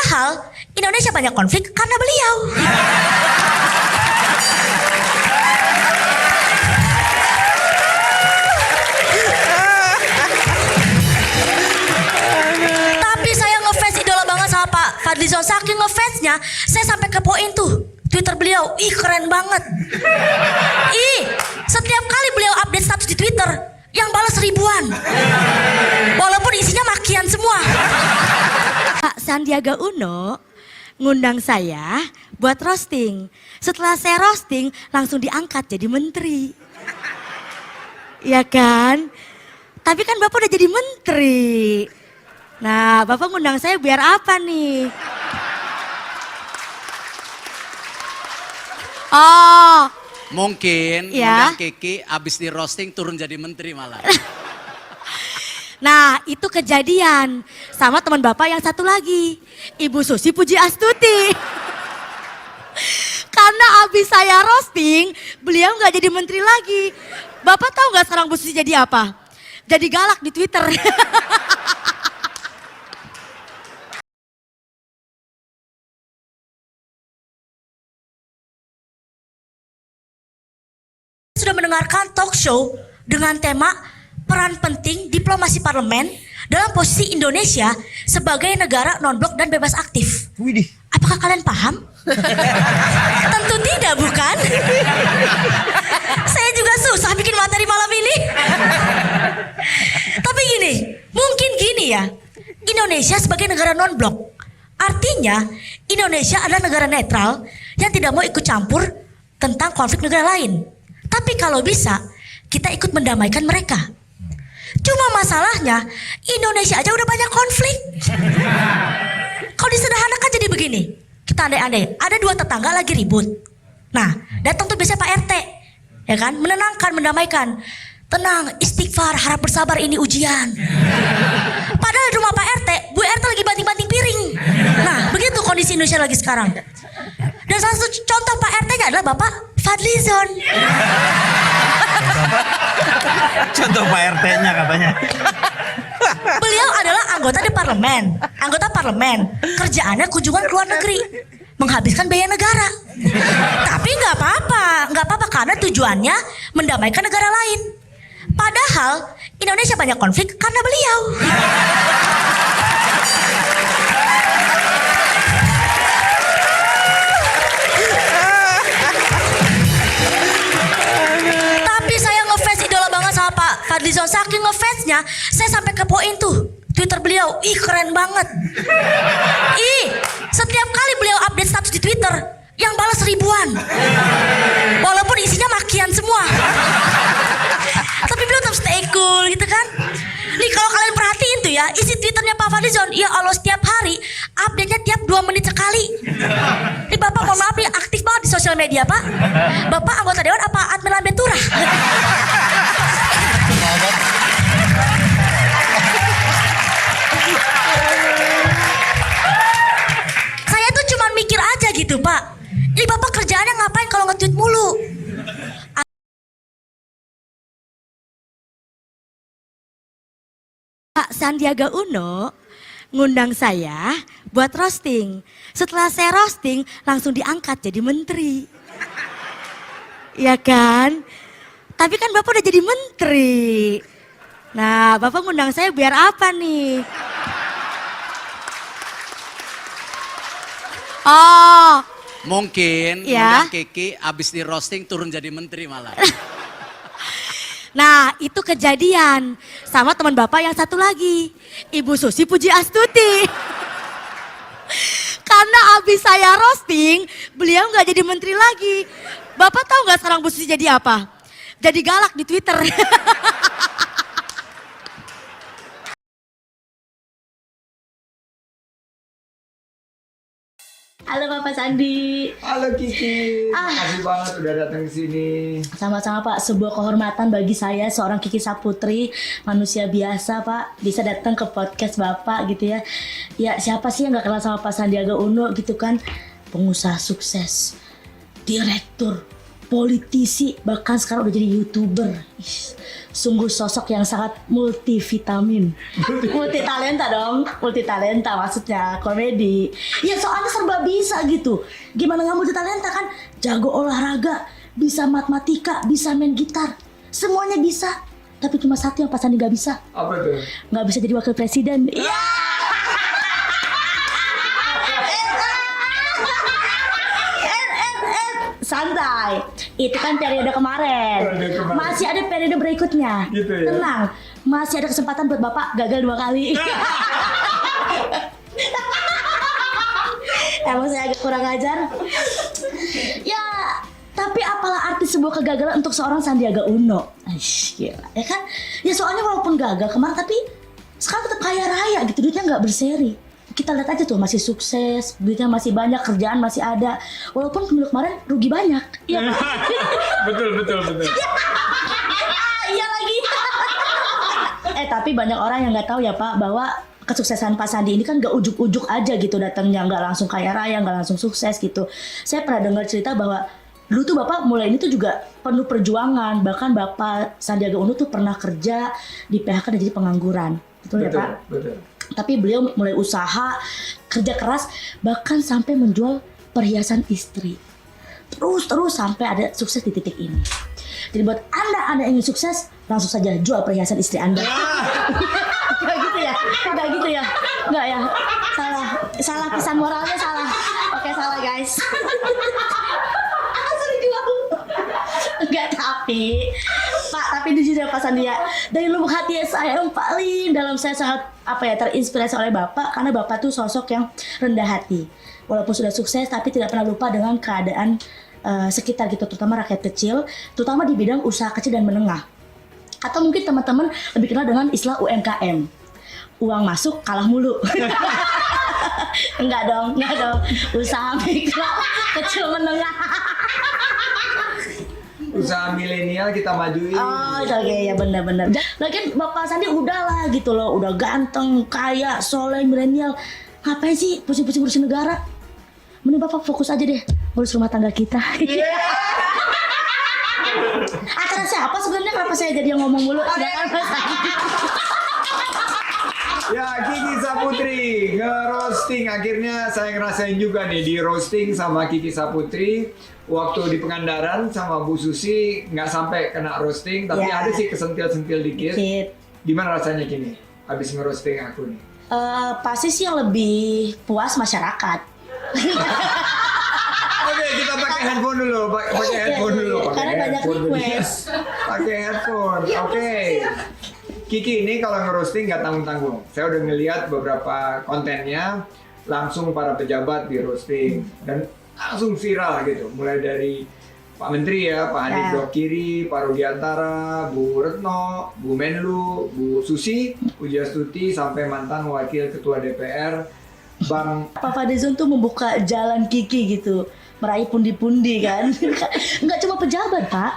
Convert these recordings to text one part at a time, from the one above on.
Padahal Indonesia banyak konflik karena beliau. Tapi saya ngefans idola banget sama Pak Fadlizon. Saking ngefansnya, saya sampai kepoin tuh Twitter beliau. Ih, keren banget. Ih, setiap kali beliau update status di Twitter, yang balas ribuan. Walaupun isinya makian semua. Pak Sandiaga Uno ngundang saya buat roasting. Setelah saya roasting, langsung diangkat jadi menteri. Ya kan? Tapi kan Bapak udah jadi menteri. Nah, Bapak ngundang saya biar apa nih? Oh, mungkin ya. ngundang Kiki abis di roasting turun jadi menteri malah. Nah, itu kejadian sama teman Bapak yang satu lagi, Ibu Susi Pujiastuti. Karena abis saya roasting, beliau nggak jadi menteri lagi. Bapak tahu nggak sekarang Bu Susi jadi apa? Jadi galak di Twitter. Sudah mendengarkan talk show dengan tema peran penting diplomasi parlemen dalam posisi Indonesia sebagai negara non-blok dan bebas aktif. Widih. Apakah kalian paham? Tentu tidak, bukan? Saya juga susah bikin materi malam ini. Tapi gini, mungkin gini ya. Indonesia sebagai negara non-blok, artinya Indonesia adalah negara netral yang tidak mau ikut campur tentang konflik negara lain. Tapi kalau bisa, kita ikut mendamaikan mereka. Cuma masalahnya, Indonesia aja udah banyak konflik. Kalau disederhanakan jadi begini, kita andai-andai, ada dua tetangga lagi ribut. Nah, datang tuh biasanya Pak RT, ya kan, menenangkan, mendamaikan. Tenang, istighfar, harap bersabar, ini ujian. Padahal di rumah Pak RT, Bu RT lagi banting-banting piring. Nah, begitu kondisi Indonesia lagi sekarang. Dan salah satu contoh Pak RT-nya adalah Bapak Fadlizon. Contoh Pak RT-nya katanya. Beliau adalah anggota di parlemen. Anggota parlemen. Kerjaannya kunjungan ke luar negeri. Menghabiskan biaya negara. Tapi nggak apa-apa karena tujuannya mendamaikan negara lain. Padahal Indonesia banyak konflik karena beliau. Tapi saya ngefans idola banget sama Pak Fadlizon. Saking ngefansnya, saya sampai kepoin tuh Twitter beliau. Ih, keren banget. Ih, setiap kali beliau update status di Twitter, yang balas ribuan. Walaupun isinya makian semua. Tapi beliau tetap stay cool gitu kan. Nih kalau kalian perhatiin tuh ya, isi Twitternya Pak Fadlizon, ya Allah setiap hari update-nya tiap 2 menit sekali. Nih Bapak mohon maaf nih, aktif banget di sosial media Pak. Bapak anggota dewan apa admin Lambentura? Saya tuh cuma mikir aja gitu Pak. Ini Bapak kerjaannya ngapain kalau nge-tweet mulu? Pak Sandiaga Uno ngundang saya buat roasting. Setelah saya roasting, langsung diangkat jadi menteri. Ya kan? Tapi kan Bapak udah jadi menteri. Nah, Bapak ngundang saya biar apa nih? Oh, Mungkin ya. ngundang Kiki abis di roasting turun jadi menteri malah. Nah, itu kejadian sama teman Bapak yang satu lagi, Ibu Susi Pujiastuti. Karena abis saya roasting, beliau nggak jadi menteri lagi. Bapak tahu nggak sekarang Bu Susi jadi apa? Jadi galak di Twitter. Halo Bapak Sandi. Halo Kiki, makasih banget udah datang ke sini. Sama-sama Pak, sebuah kehormatan bagi saya seorang Kiki Saputri, manusia biasa Pak, bisa datang ke podcast Bapak gitu ya. Ya siapa sih yang gak kenal sama Pak Sandiaga Uno gitu kan, pengusaha sukses, direktur, politisi, bahkan sekarang udah jadi YouTuber. Ih, sungguh sosok yang sangat multivitamin. Multi talenta dong, multi talenta maksudnya komedi. Ya soalnya serba bisa gitu. Gimana nggak multi talenta kan? Jago olahraga, bisa matematika, bisa main gitar. Semuanya bisa. Tapi cuma satu yang Pak Sandi nggak bisa. Apa tuh? Nggak bisa jadi wakil presiden. Iya. Santai, itu kan periode kemarin. Periode kemarin. Masih ada periode berikutnya. Gitu ya? Tenang, masih ada kesempatan buat Bapak gagal 2 kali. Emang saya agak kurang ajar. Ya, tapi apalah arti sebuah kegagalan untuk seorang Sandiaga Uno? Aish, gila, ya kan? Ya soalnya walaupun gagal kemarin, tapi sekarang tetap kaya raya gitu, duitnya nggak berseri. Kita lihat aja tuh, masih sukses, duitnya masih banyak, kerjaan masih ada. Walaupun pemilu kemarin rugi banyak. Iya Pak? Betul. Iya lagi. Tapi banyak orang yang nggak tahu ya Pak, bahwa kesuksesan Pak Sandi ini kan nggak ujuk-ujuk aja gitu datangnya, nggak langsung kaya raya, nggak langsung sukses gitu. Saya pernah dengar cerita bahwa dulu tuh Bapak mulai ini tuh juga penuh perjuangan. Bahkan Bapak Sandiaga Uno tuh pernah kerja di PHK dan jadi pengangguran. Betul ya Pak? Betul. Tapi beliau mulai usaha, kerja keras, bahkan sampai menjual perhiasan istri. Terus sampai ada sukses di titik ini. Jadi buat Anda ingin sukses, langsung saja jual perhiasan istri Anda. Gak gitu ya? Enggak ya? Salah pesan moralnya salah. Oke, salah guys. Enggak, tapi jujur ya Pak Sandi ya, dari lubuk hati saya yang paling dalam, saya sangat terinspirasi oleh Bapak, karena Bapak tuh sosok yang rendah hati. Walaupun sudah sukses tapi tidak pernah lupa dengan keadaan sekitar gitu, terutama rakyat kecil, terutama di bidang usaha kecil dan menengah. Atau mungkin teman-teman lebih kenal dengan istilah UMKM. Uang masuk kalah mulu. Enggak dong. Usaha mikro kecil menengah. Usaha milenial kita majuin. Oh, oke ya benar-benar. Lagian Bapak Sandi udahlah gitu loh, udah ganteng, kaya, soleh, milenial. Ngapain sih pusing-pusing ngurusin negara? Mending Bapak fokus aja deh ngurus rumah tangga kita. Acara siapa sebenarnya, kenapa saya jadi yang ngomong mulu? Silakan Mas Sandi. Ya, Kiki Saputri nge-roasting. Akhirnya saya ngerasain juga nih di roasting sama Kiki Saputri. Waktu di Pangandaran sama Bu Susi nggak sampai kena roasting, tapi Ya. ada sih kesentil-sentil dikit. Gimana rasanya gini habis nge-roasting aku nih? Pasti sih yang lebih puas masyarakat. Oke, kita pakai handphone dulu, pakai headphone dulu. Karena banyak request. Pakai headphone. Oke. Kiki ini kalau nge-roasting nggak tanggung-tanggung. Saya udah ngeliat beberapa kontennya, langsung para pejabat di roasting dan langsung viral gitu. Mulai dari Pak Menteri ya, Pak Hanif Dokiri, Pak Rudiantara, Bu Retno, Bu Menlu, Bu Susi, Pujiastuti, sampai mantan Wakil Ketua DPR, Bang. Pak Fadlizon tuh membuka jalan Kiki gitu, meraih pundi-pundi kan. Nggak cuma pejabat Pak,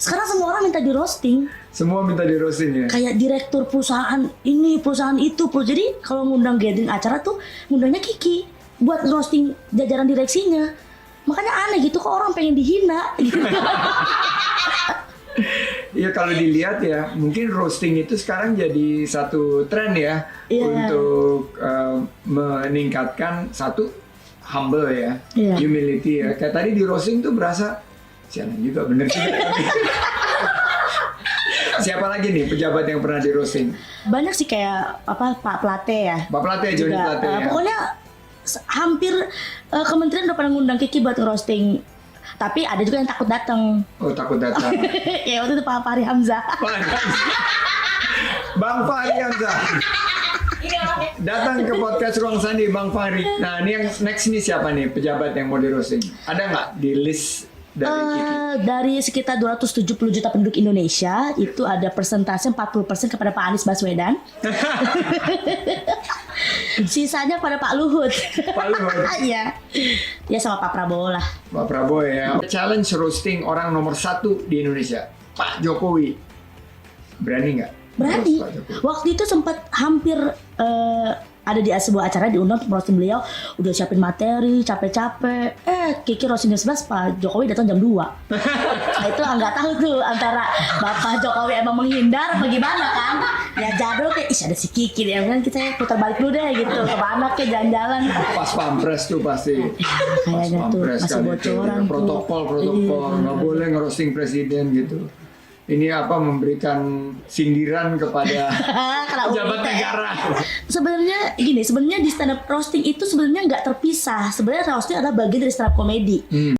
sekarang semua orang minta di roasting. Semua minta di roasting ya? Kayak direktur perusahaan ini, perusahaan itu. Jadi kalau ngundang gathering acara tuh, ngundangnya Kiki buat roasting jajaran direksinya. Makanya aneh gitu, kok orang pengen dihina gitu. Iya, kalau dilihat ya, mungkin roasting itu sekarang jadi satu tren ya, untuk meningkatkan satu humble ya, humility ya. Kayak tadi di roasting tuh berasa, sialan juga, bener juga. Siapa lagi nih pejabat yang pernah di roasting? Banyak sih, kayak Pak Plate ya. Pak Plate, Joni Plate ya. Pokoknya hampir kementerian udah pernah ngundang Kiki buat roasting. Tapi ada juga yang takut datang. Oh, takut datang. Ya waktu itu Pak Fahri Hamzah. Bang Fahri Hamzah. Datang ke podcast Ruang Sandi, Bang Fahri. Nah, ini yang next nih siapa nih pejabat yang mau di roasting? Ada nggak di list dari Kiki? Dari sekitar 270 juta penduduk Indonesia, itu ada persentase 40% kepada Pak Anies Baswedan. Sisanya pada Pak Luhut. Pak Luhut. Iya. Ya sama Pak Prabowo lah. Pak Prabowo ya. Challenge roasting orang nomor 1 di Indonesia, Pak Jokowi. Berani nggak? Berani. Pak Jokowi. Waktu itu sempat hampir ada di sebuah acara diundang untuk roasting beliau, udah siapin materi capek-capek, Kiki roasting jam 11, Pak Jokowi datang jam 2. Nah itu nggak tahu tuh antara Bapak Jokowi emang menghindar apa gimana kan. Ya jadul kayak ada si Kiki deh, kan kita putar balik dulu deh gitu, kemana ke jalan-jalan. Pas pampres tuh pasti. Kayaknya tuh Pampres masih kali itu. bocoran tuh. Protokol nggak boleh ngerosting presiden gitu. Ini apa, memberikan sindiran kepada Karena pejabat UIT. negara. Sebenarnya gini, sebenarnya di stand up roasting itu sebenarnya nggak terpisah. Sebenarnya roasting adalah bagian dari stand up komedi.